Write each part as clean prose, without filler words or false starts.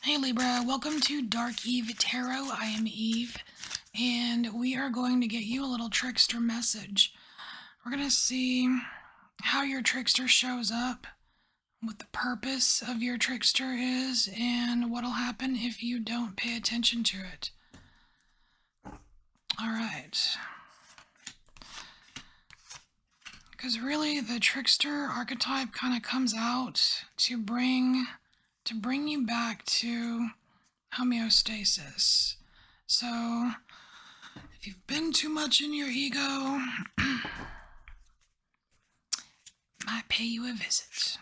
Hey Libra, welcome to Dark Eve Tarot. I am Eve, and we are going to get you a little trickster message. We're going to see how your trickster shows up, what the purpose of your trickster is, and what'll happen if you don't pay attention to it. Alright. Because really, the trickster archetype kind of comes out to bring you back to homeostasis. So, if you've been too much in your ego, might pay you a visit.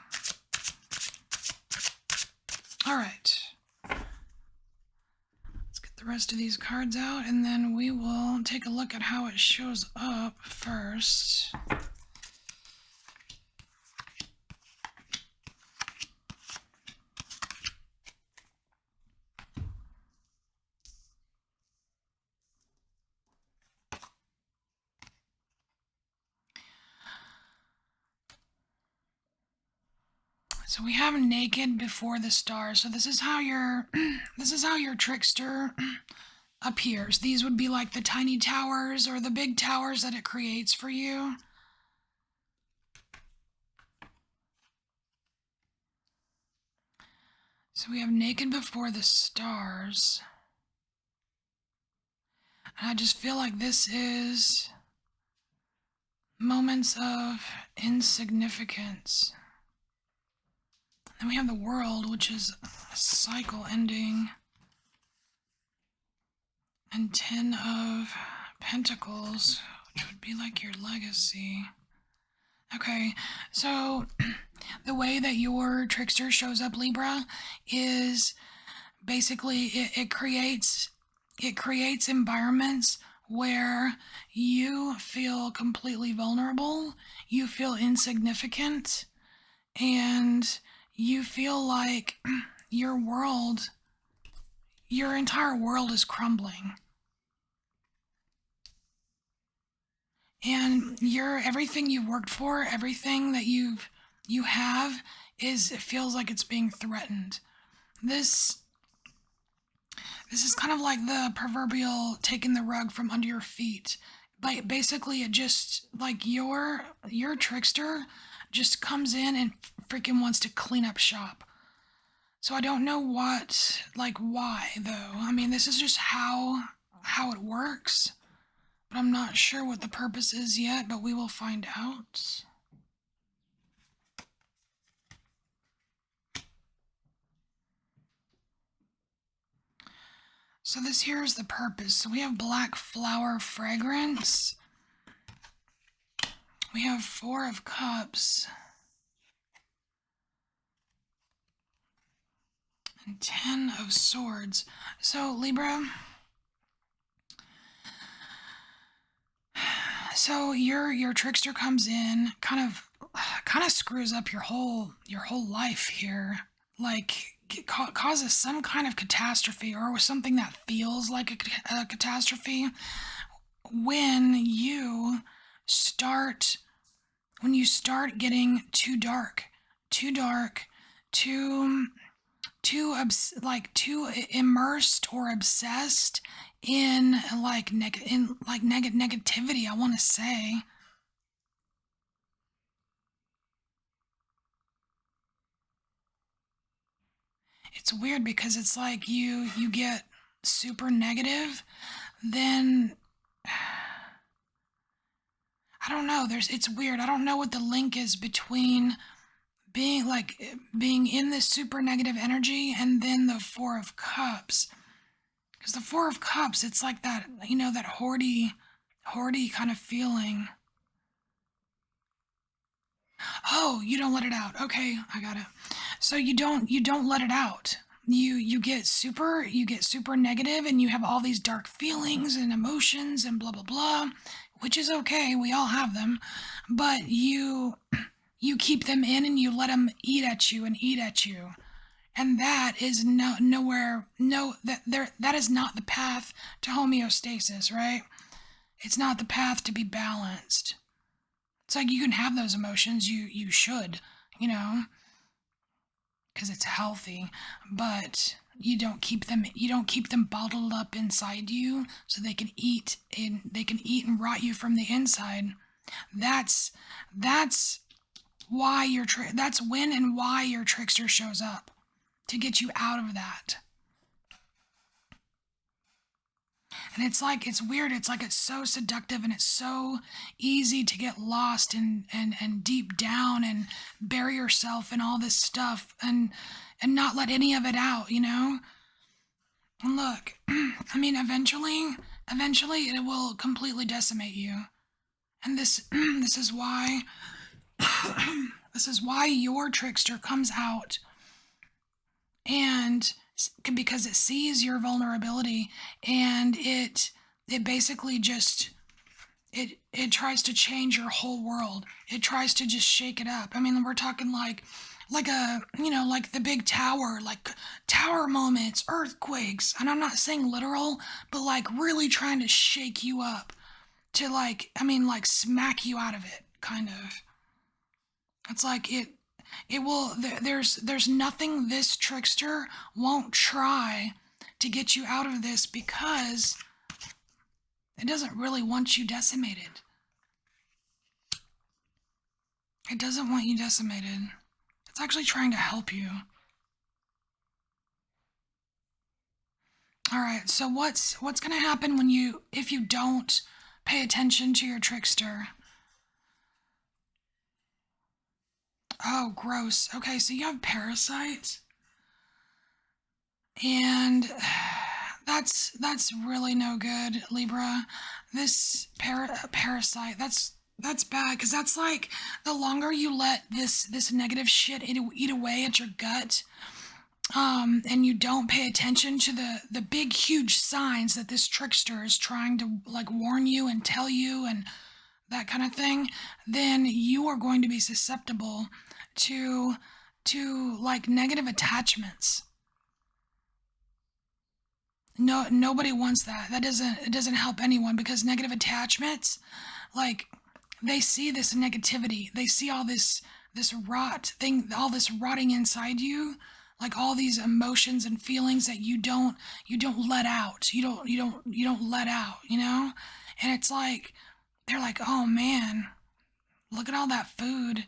Alright. Let's get the rest of these cards out, and then we will take a look at how it shows up first. So we have naked before the stars. So this is how your trickster appears. These would be like the tiny towers or the big towers that it creates for you. So we have naked before the stars. And I just feel like this is moments of insignificance. Then we have the world, which is a cycle ending. And 10 of Pentacles, which would be like your legacy. Okay, so the way that your trickster shows up, Libra, is basically it creates environments where you feel completely vulnerable, you feel insignificant, and you feel like your entire world is crumbling. And everything you've worked for, everything that you have, it feels like it's being threatened. This is kind of like the proverbial taking the rug from under your feet. But basically, it just, like, your trickster just comes in and freaking wants to clean up shop. So I don't know why, though. I mean, this is just how it works. But I'm not sure what the purpose is yet, but we will find out. So this here is the purpose. So we have black flower fragrance. We have 4 of Cups. And 10 of Swords. So Libra, so your trickster comes in, kind of screws up your whole life here. Like, causes some kind of catastrophe, or something that feels like a catastrophe when you start getting too dark, too immersed or obsessed in negativity, I want to say. It's weird because it's like you get super negative, then I don't know, it's weird. I don't know what the link is between being in this super negative energy and then the 4 of Cups. Because the 4 of Cups, it's like that, that hoardy kind of feeling. Oh, you don't let it out. Okay, I got it. So you don't let it out. You get super negative, and you have all these dark feelings and emotions and blah blah blah, which is okay. We all have them, but you keep them in, and you let them eat at you, and that is that is not the path to homeostasis, right? It's not the path to be balanced. It's like you can have those emotions, you should, because it's healthy, but you don't keep them bottled up inside you so they can eat and rot you from the inside. That's that's that's when and why your trickster shows up, to get you out of that. And it's weird. It's like it's so seductive and it's so easy to get lost and deep down and bury yourself in all this stuff and not let any of it out, you know? And look, I mean, eventually it will completely decimate you. And this is why this is why your trickster comes out, and because it sees your vulnerability, and it basically just it tries to change your whole world. It tries to just shake it up. I mean, we're talking like a, like the big tower, like tower moments, earthquakes. And I'm not saying literal, but like really trying to shake you up, to like smack you out of it, kind of. It's like it will there's nothing this trickster won't try to get you out of this, because it doesn't really want you decimated. It doesn't want you decimated. It's actually trying to help you. All right, so what's going to happen if you don't pay attention to your trickster? Oh, gross. Okay, so you have parasites, and that's really no good, Libra. This parasite, that's bad, because that's like, the longer you let this negative shit eat away at your gut, and you don't pay attention to the big huge signs that this trickster is trying to like warn you and tell you and that kind of thing, then you are going to be susceptible to like negative attachments. No, nobody wants that. It doesn't help anyone, because negative attachments, like, they see this negativity. They see all this rot thing, all this rotting inside you, like all these emotions and feelings that you don't let out. You don't let out, you know? And it's like they're like, "Oh man, look at all that food."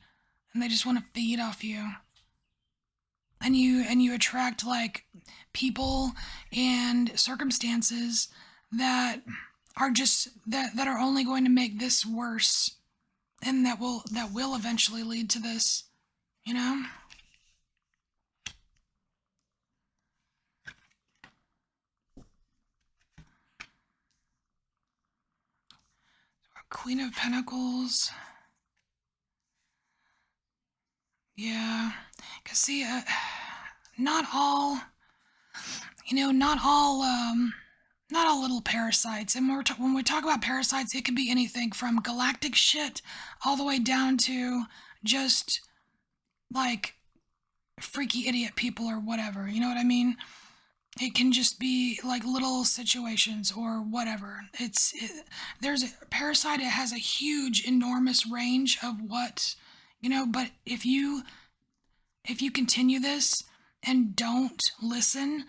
And they just want to feed off you. And you attract like people and circumstances that that are only going to make this worse, and that will eventually lead to this, you know? Queen of Pentacles. Yeah. Cause see, not all, not all little parasites. And when we talk about parasites, it could be anything from galactic shit all the way down to just like freaky idiot people or whatever. You know what I mean? It can just be like little situations or whatever. There's a parasite. It has a huge, enormous range of what, but if you continue this and don't listen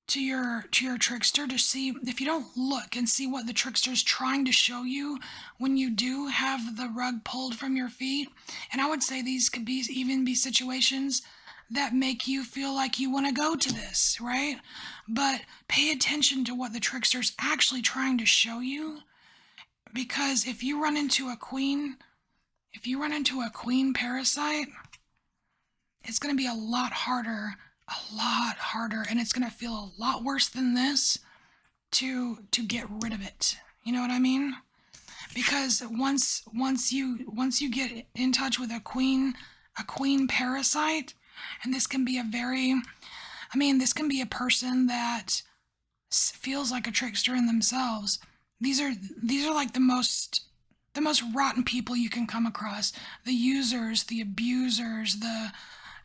to your trickster, to see, if you don't look and see what the trickster's trying to show you when you do have the rug pulled from your feet. And I would say these could even be situations that make you feel like you want to go to this, right? But pay attention to what the trickster's actually trying to show you, because if you run into a queen parasite, it's going to be a lot harder, and it's going to feel a lot worse than this to get rid of it. You know what I mean? Because once you get in touch with a queen parasite, and this can be this can be a person that feels like a trickster in themselves. These are like the most rotten people you can come across. The users, the abusers, the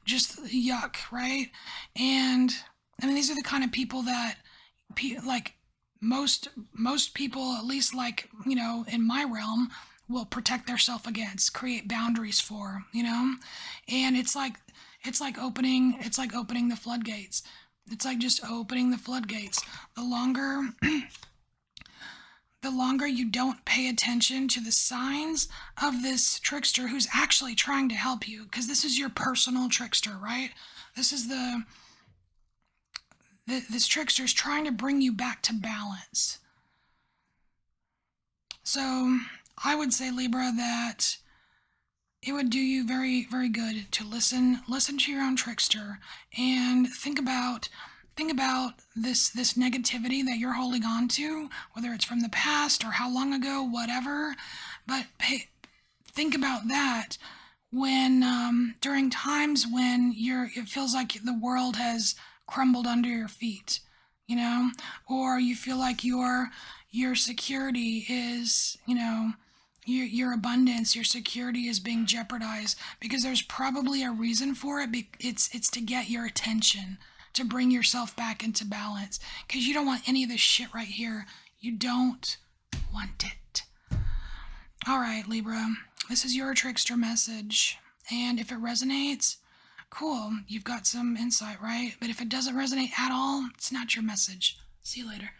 just yuck, right? And these are the kind of people that like most people, at least like, in my realm, will protect themselves against, create boundaries for, And it's like opening the floodgates. It's like just opening the floodgates. The longer the longer you don't pay attention to the signs of this trickster who's actually trying to help you, because this is your personal trickster, right? This is this trickster is trying to bring you back to balance. So I would say, Libra, that it would do you very, very good to listen to your own trickster and think about this negativity that you're holding on to, whether it's from the past or how long ago, whatever. But think about that when during times when it feels like the world has crumbled under your feet, you know, or you feel like your security is, your abundance, your security is being jeopardized, because there's probably a reason for it. It's to get your attention, to bring yourself back into balance, because you don't want any of this shit right here. You don't want it. All right, Libra, this is your trickster message, and if it resonates, cool, you've got some insight, right? But if it doesn't resonate at all, it's not your message. See you later.